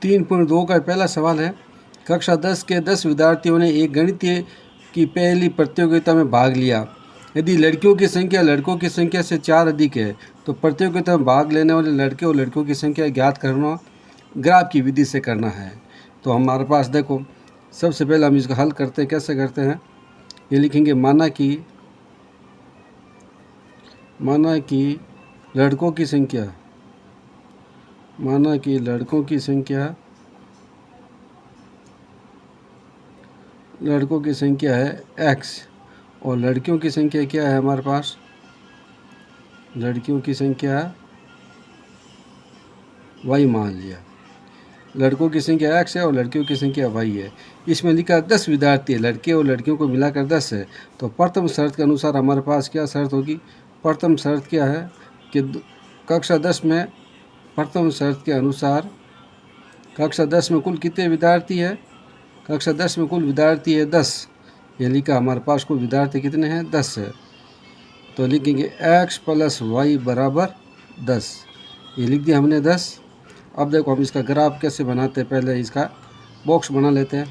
3.2 का पहला सवाल है, कक्षा 10 के 10 विद्यार्थियों ने एक गणितीय की पहली प्रतियोगिता में भाग लिया। यदि लड़कियों की संख्या लड़कों की संख्या से 4 अधिक है तो प्रतियोगिता में भाग लेने वाले लड़के और लड़कियों की संख्या ज्ञात करना ग्राफ की विधि से करना है। तो हमारे पास देखो, सबसे पहले हम इसका हल करते हैं। कैसे करते हैं, ये लिखेंगे माना कि लड़कों की संख्या है x और लड़कियों की संख्या क्या है हमारे पास, लड़कियों की संख्या y मान लिया। लड़कों की संख्या x है और लड़कियों की संख्या y है। इसमें लिखा 10 विद्यार्थी है, लड़के और लड़कियों को मिलाकर 10 है। तो प्रथम शर्त के अनुसार हमारे पास क्या शर्त होगी, प्रथम शर्त क्या है कि कक्षा 10 में प्रथम शर्त के अनुसार कक्षा 10 में कुल कितने विद्यार्थी है, कक्षा 10 में कुल विद्यार्थी है 10। ये लिखा हमारे पास कुल विद्यार्थी कितने हैं, 10 है। तो लिखेंगे x + y बराबर 10। ये लिख दिया हमने 10। अब देखो हम इसका ग्राफ कैसे बनाते हैं, पहले इसका बॉक्स बना लेते हैं।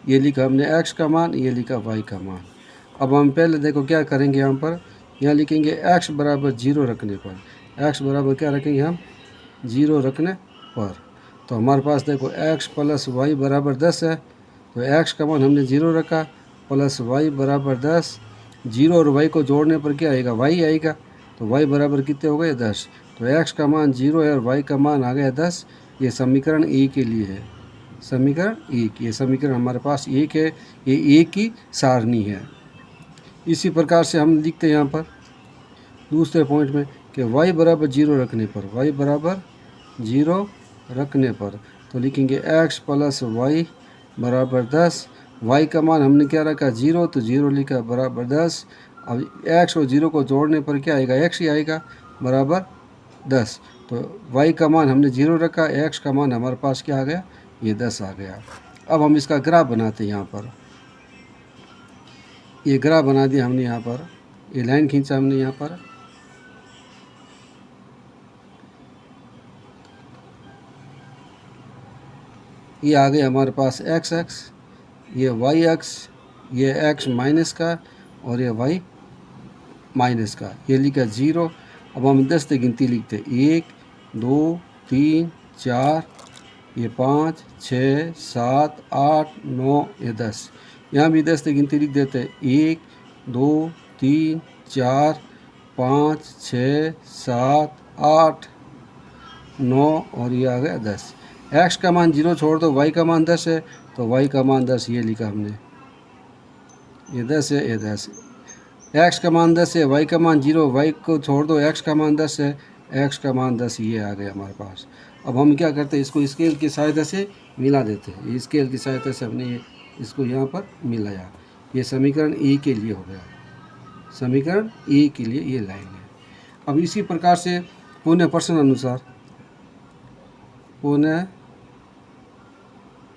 ये लिखा हमने x का मान, ये लिखा y का मान। अब हम पहले देखो क्या करेंगे, यहाँ लिखेंगे x बराबर 0 रखने पर, x बराबर क्या रखेंगे हम, 0 रखने पर। तो हमारे पास देखो x + y बराबर 10 है। तो x का मान हमने 0 रखा, प्लस y बराबर 10। 0 और y को जोड़ने पर क्या आएगा, y आएगा। तो y बराबर कितने हो गए, 10। तो x का मान 0 है और y का मान आ गया 10। ये समीकरण 1 के लिए है, समीकरण 1। ये समीकरण हमारे पास 1 है, ये 1 की सारणी है। इसी प्रकार से हम लिखते हैं यहाँ पर दूसरे पॉइंट में कि y बराबर 0 रखने पर, y बराबर 0 रखने पर तो लिखेंगे x + y बराबर 10। y का मान हमने क्या रखा, 0, तो 0 लिखा बराबर 10। अब x और 0 को जोड़ने पर क्या आएगा, x ही आएगा, बराबर 10। तो y का मान हमने 0 रखा, x का मान हमारे पास क्या आ गया, ये 10 आ गया। अब हम इसका ग्राफ बनाते हैं। यहाँ पर ये ग्राफ बना दिया हमने, यहाँ पर ये लाइन खींचा हमने, यहाँ पर ये आ गए हमारे पास x अक्ष, ये y अक्ष, ये x माइनस का और ये y माइनस का। ये लिखा 0। अब हम 10 तक गिनती लिखते, 1 2 3 4, ये 5 6 7 8 9, ये 10। यहाँ भी 10 तक गिनती लिख देते, 1 2 3 4 5 6 7 8 9 और ये आ गया 10। x का मान 0 छोड़ दो, y का मान 10 है, तो y का मान 10 ये लिखा हमने, ये 10 है, ये 10। x का मान 10 है, y का मान 0, y को छोड़ दो, x का मान 10 है, x का मान 10 ये आ गया हमारे पास। अब हम क्या करते हैं, इसको स्केल की सहायता से मिला देते हैं। ये स्केल की सहायता से हमने इसको यहाँ पर मिलाया। ये समीकरण ए के लिए हो गया, समीकरण ए के लिए ये लाइन है। अब इसी प्रकार से पुनः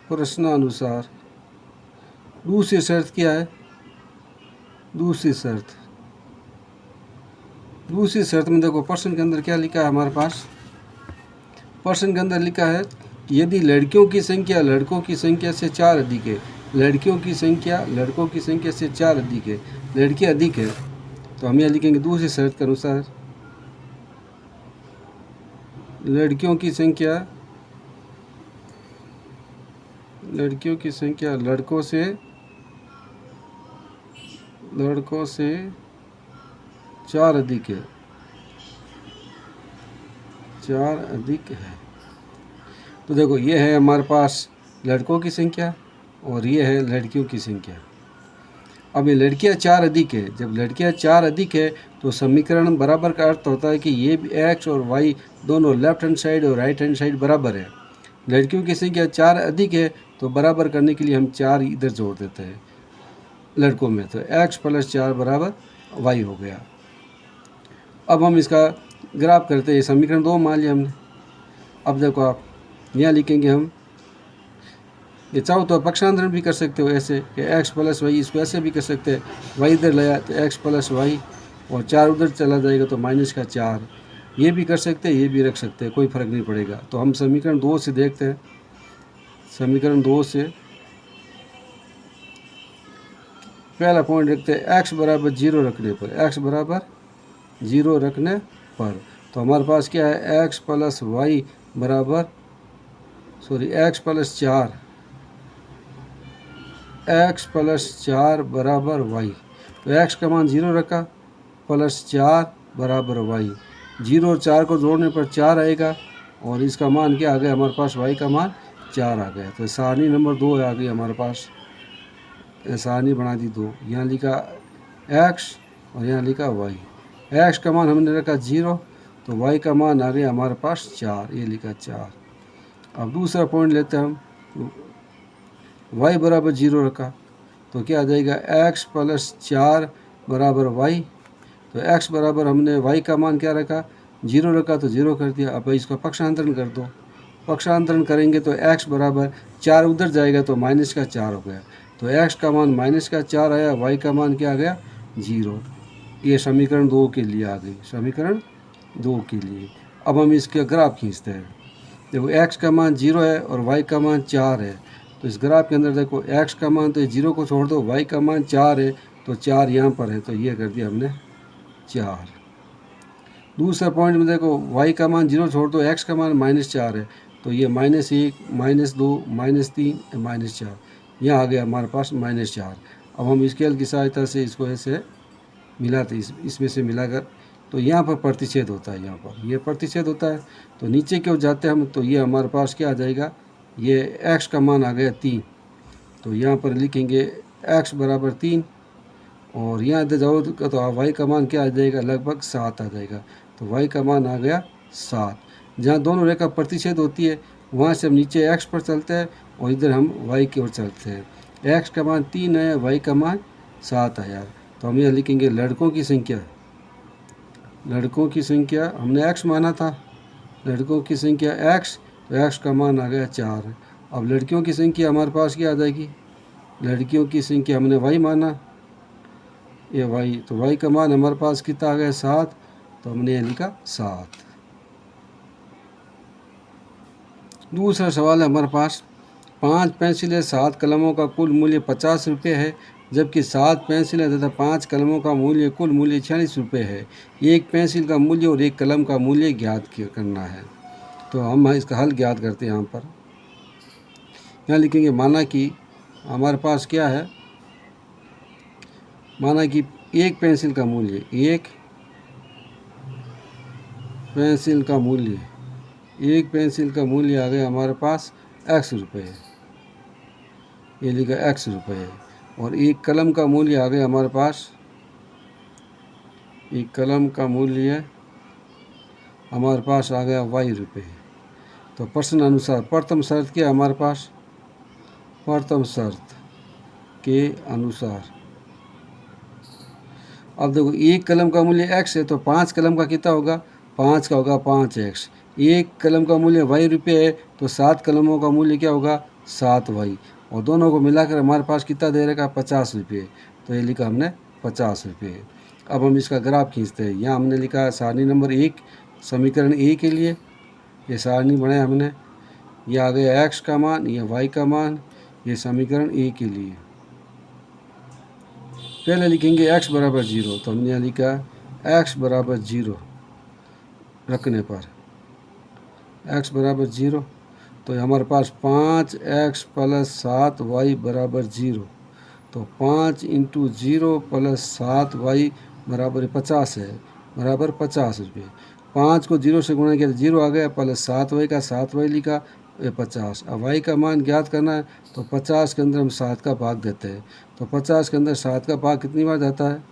प्रश्नानुसार दूसरी शर्त क्या है, दूसरी शर्त में देखो प्रश्न के अंदर क्या लिखा है हमारे पास, प्रश्न के अंदर लिखा है यदि लड़कियों की संख्या लड़कों की संख्या से 4 अधिक है, लड़कियों की संख्या लड़कों की संख्या से 4 अधिक है, लड़कियां अधिक है, तो हम यहाँ लिखेंगे दूसरी शर्त के अनुसार लड़कियों की संख्या लड़कों से 4 अधिक है, 4 अधिक है। तो देखो ये है हमारे पास लड़कों की संख्या और ये है लड़कियों की संख्या। अब ये लड़कियां 4 अधिक है, जब लड़कियां 4 अधिक है तो समीकरण बराबर का अर्थ होता है कि ये x और y दोनों लेफ्ट हैंड साइड और राइट हैंड साइड बराबर है। लड़कियों की संख्या 4 अधिक है तो बराबर करने के लिए हम 4 इधर जोड़ देते हैं लड़कों में, तो x + 4 बराबर y हो गया। अब हम इसका ग्राफ करते हैं, समीकरण 2 मान लिया हमने। अब देखो आप यहाँ लिखेंगे, हम ये चाहो तो पक्षांतरण भी कर सकते हो ऐसे कि x + y, इसको ऐसे भी कर सकते हैं, y इधर लाया तो x + y और 4 उधर चला जाएगा तो -4। ये भी कर सकते हैं, ये भी रख सकते हैं, कोई फ़र्क नहीं पड़ेगा। तो हम समीकरण 2 से देखते हैं। समीकरण 2 से पहला पॉइंट रखते हैं x बराबर 0 रखने पर, x बराबर 0 रखने पर तो हमारे पास क्या है, x प्लस वाई बराबर x प्लस 4, x प्लस 4 बराबर y। तो x का मान 0 रखा, प्लस 4 बराबर y। 0 और 4 को जोड़ने पर 4 आएगा और इसका मान क्या आ गया हमारे पास, y का मान 4 आ गया। तो सारणी नंबर 2 आ गई हमारे पास, सारणी बना दी 2। यहाँ लिखा x और यहाँ लिखा y। x का मान हमने रखा 0 तो y का मान आ गया हमारे पास 4, ये लिखा 4। अब दूसरा पॉइंट लेते हैं हम, y बराबर 0 रखा तो क्या आ जाएगा, x प्लस 4 बराबर y। तो x बराबर हमने y का मान क्या रखा, 0 रखा तो 0 कर दिया। अब इसका पक्षांतरण कर दो, पक्षांतरण करेंगे तो x बराबर 4 उधर जाएगा तो माइनस का 4 हो गया। तो x का मान माइनस का 4 आया, y का मान क्या आ गया, 0। ये समीकरण 2 के लिए आ गई, समीकरण 2 के लिए। अब हम इसके ग्राफ खींचते हैं। देखो x का मान 0 है और y का मान 4 है। तो इस ग्राफ के अंदर देखो x का मान तो 0 को छोड़ दो, y का मान 4 है तो 4 यहाँ पर है तो ये कर दिया हमने 4। दूसरा पॉइंट में देखो y का मान 0 छोड़ दो, x का मान -4 है तो ये -1 -2 -3 -4, यहाँ आ गया हमारे पास -4। अब हम स्केल की सहायता से इसको ऐसे मिलाते, इसमें से मिलाकर तो यहाँ पर प्रतिच्छेद होता है, यहाँ पर ये प्रतिच्छेद होता है। तो नीचे क्यों जाते हैं हम, तो ये हमारे पास क्या आ जाएगा, ये x का मान आ गया 3। तो यहाँ पर लिखेंगे x बराबर 3 और यहाँ इधर जाओ तो y का मान क्या आ जाएगा, लगभग 7 आ जाएगा। तो y का मान आ गया 7। जहाँ दोनों रेखा प्रतिच्छेद होती है वहाँ से हम नीचे x पर चलते हैं और इधर हम y की ओर चलते हैं। x का मान 3 है, y का मान 7 आया। तो हम यहाँ लिखेंगे लड़कों की संख्या, लड़कों की संख्या हमने x माना था, लड़कों की संख्या x, तो x का मान आ गया 4। अब लड़कियों की संख्या हमारे पास क्या आ जाएगी, लड़कियों की संख्या हमने y माना, ये y, तो y का मान हमारे पास कितना आ गया 7, तो हमने ये लिखा 7। दूसरा सवाल है हमारे पास, 5 पेंसिलें 7 कलमों का कुल मूल्य 50 रुपये है, जबकि 7 पेंसिलें तथा 5 कलमों का मूल्य कुल मूल्य 46 रुपये है। एक पेंसिल का मूल्य और एक कलम का मूल्य ज्ञात करना है। तो हम इसका हल ज्ञात करते हैं। यहाँ लिखेंगे माना कि हमारे पास क्या है, माना कि एक पेंसिल का मूल्य, एक पेंसिल का मूल्य, एक पेंसिल का मूल्य आ गया हमारे पास x रुपये, ये लिखा x रुपये है। और एक कलम का मूल्य आ गया हमारे पास, एक कलम का मूल्य हमारे पास आ गया y रुपये। तो प्रश्न अनुसार प्रथम शर्त क्या हमारे पास, प्रथम शर्त के अनुसार, अब देखो एक कलम का मूल्य x है तो 5 कलम का कितना होगा, 5 का होगा 5x। एक कलम का मूल्य y रुपये है तो 7 कलमों का मूल्य क्या होगा, 7y। और दोनों को मिलाकर हमारे पास कितना दे रखा, 50 रुपये। तो ये लिखा हमने 50 रुपये। अब हम इसका ग्राफ खींचते हैं। यहाँ हमने लिखा सारणी नंबर 1 समीकरण ए के लिए, ये सारणी बनाया हमने, ये आ गया x का मान, ये y का मान, ये समीकरण ए के लिए। पहले लिखेंगे x बराबर 0, तो हमने यहाँ लिखा x बराबर 0 रखने पर, x बराबर 0 तो हमारे पास 5x प्लस 7y बराबर 0। तो 5 इंटू 0 प्लस 7y बराबर 50 है, बराबर 50 रुपये। 5 को 0 से गुणा किया तो 0 आ गया, प्लस 7y का 7y लिखा, ये 50। अब y का मान ज्ञात करना है तो 50 के अंदर हम 7 का भाग देते हैं। तो 50 के अंदर 7 का भाग कितनी बार जाता है,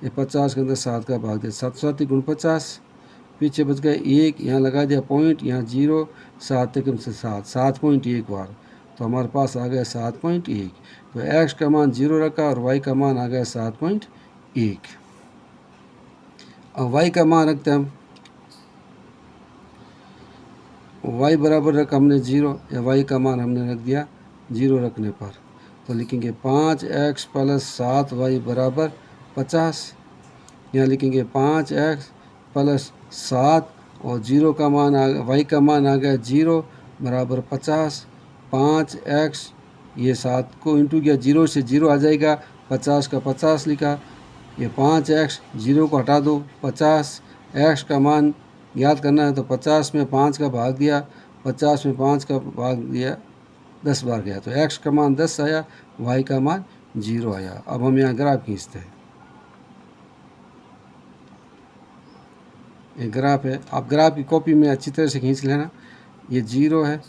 ये 50 के अंदर 7 का भाग देते, 7 7 गुण 50, पीछे बच गए 1, यहाँ लगा दिया पॉइंट, यहाँ 0, 7 एकम से 7, 7.1 बार। तो हमारे पास आ गया 7.1। तो x का मान 0 रखा और y का मान आ गया 7.1। अब y का मान रखते हैं हम, y बराबर रखा हमने 0, या y का मान हमने रख दिया 0 रखने पर। तो लिखेंगे 5x प्लस 7y बराबर 50। यहाँ लिखेंगे 5x प्लस 7 और जीरो का मान वाई का मान आ गया 0 बराबर 50। 5x ये 7 को इंटू किया, 0 से 0 आ जाएगा, 50 का 50 लिखा। ये 5x 0 को हटा दो, 50 x का मान याद करना है तो 50 में 5 का भाग दिया, 50 में 5 का भाग दिया 10 बार गया, तो x का मान 10 आया, y का मान 0 आया। अब हम यहाँ ग्राफ खींचते हैं। ये ग्राफ है, आप ग्राफ की कॉपी में अच्छी तरह से खींच लेना। ये 0 है,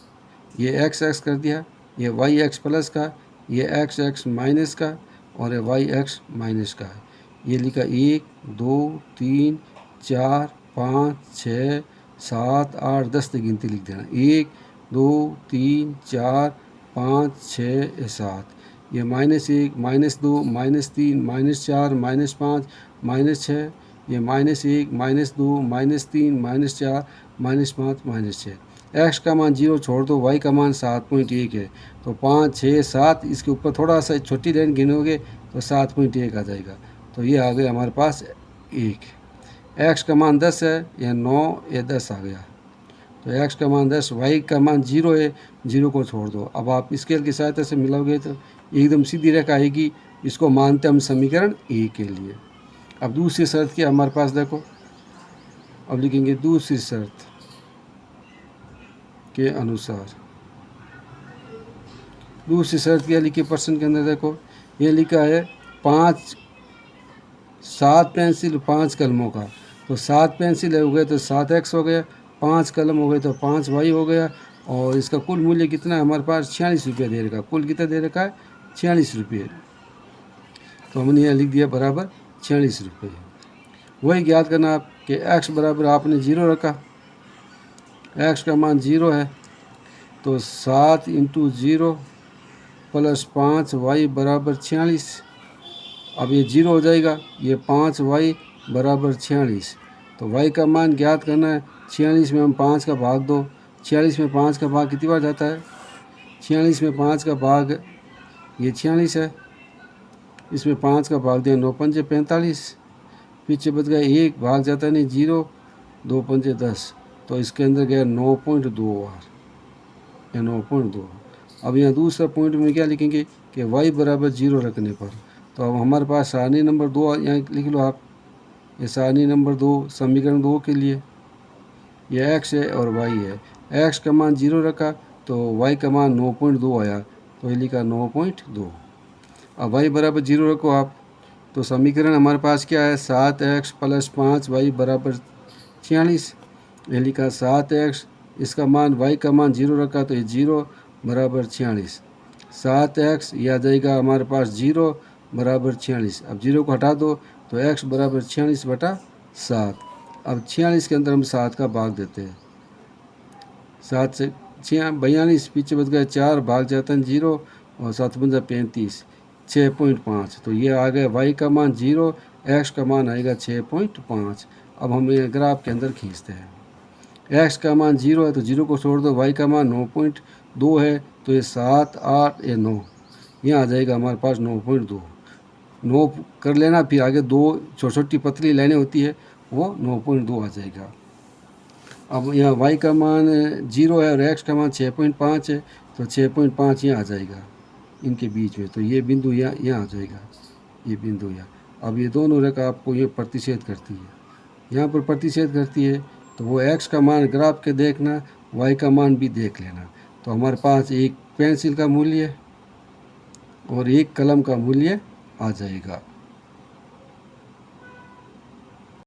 ये x कर दिया, ये वाई एक्स प्लस का, ये x माइनस का, और ये वाई एक्स माइनस का है। ये लिखा 1 2 3 4 5 6 7 8 10 तक गिनती लिख देना। 1 2 3 4 5 6 7। ये -1 -2 -3 -4 -5 -6। ये -1 -2 -3 -4 -5 -6। x का मान 0 छोड़ दो, y का मान 7.1 है, तो 5 6 7 इसके ऊपर थोड़ा सा छोटी लाइन गिनोगे तो 7.1 आ जाएगा। तो ये आ गया हमारे पास 1। x का मान 10 है, या 9 या 10 आ गया, तो x का मान 10, y का मान 0 है, 0 को छोड़ दो। अब आप स्केल की सहायता से मिलाओगे तो एकदम सीधी रेखा आएगी। इसको मानते हम समीकरण ए के लिए। अब दूसरी शर्त क्या हमारे पास, देखो अब लिखेंगे दूसरी शर्त के अनुसार। दूसरी शर्त क्या लिखी प्रश्न के अंदर, देखो ये लिखा है 7 पेंसिल 5 कलमों का, तो 7 पेंसिल हो गए तो 7x हो गया, 5 कलम हो गए तो 5y हो गया, और इसका कुल मूल्य कितना है हमारे पास 46 रुपये दे रखा। कुल कितना दे रखा है 46 रुपये, तो हमने यहाँ लिख दिया बराबर 46 रुपये। वही ज्ञात करना आप कि x बराबर आपने 0 रखा, x का मान 0 है, तो 7 × 0 + 5y बराबर 46। अब ये 0 हो जाएगा, ये 5y बराबर 46, तो y का मान ज्ञात करना है। 46 में हम 5 का भाग दो, 46 में 5 का भाग कितनी बार जाता है, 46 में 5 का भाग ये 46 है, इसमें 5 का भाग दिया, 9 पंजे 45, पीछे बच गया 1 भाग जाता नहीं, 0 2 पंजे 10, तो इसके अंदर गया 9.2 बार, या 9.2। अब यहाँ दूसरा पॉइंट में क्या लिखेंगे कि y बराबर 0 रखने पर, तो अब हमारे पास सारणी नंबर 2 यहाँ लिख लो आप। ये सारणी नंबर 2 समीकरण 2 के लिए ये x है और y है। x का मान 0 रखा तो y का मान 9.2 आया, तो ये लिखा 9.2। अब y बराबर 0 रखो आप, तो समीकरण हमारे पास क्या है, 7x + 5y बराबर 46। ये लिखा 7x, इसका मान y का मान 0 रखा तो ये 0 बराबर 46। 7x यह आ जाएगा हमारे पास 0 बराबर 46। अब 0 को हटा दो तो x बराबर 46/7। अब 46 के अंदर हम 7 का भाग देते हैं, 7 से 42, पीछे बच गया 4 भाग जाता है 0, और 7 × 35 6.5, तो ये आ गया y का मान 0, x का मान आएगा 6.5। अब हम ये ग्राफ के अंदर खींचते हैं। x का मान 0 है तो 0 को छोड़ दो, y का मान 9.2 है, तो ये 7 8 या 9 यहाँ आ जाएगा हमारे पास 9.2। 9 कर लेना, फिर आगे 2 छोटी छोटी पतली लाइनें होती है, वो 9.2 आ जाएगा। अब यहाँ y का मान 0 है और x का मान 6.5 है, तो 6.5 यहाँ आ जाएगा इनके बीच में, तो ये बिंदु यहाँ आ जाएगा, ये बिंदु यहाँ। अब ये दोनों रेखा आपको ये प्रतिच्छेद करती है, यहाँ पर प्रतिच्छेद करती है, तो वो x का मान ग्राफ के देखना, y का मान भी देख लेना। तो हमारे पास एक पेंसिल का मूल्य और एक कलम का मूल्य आ जाएगा।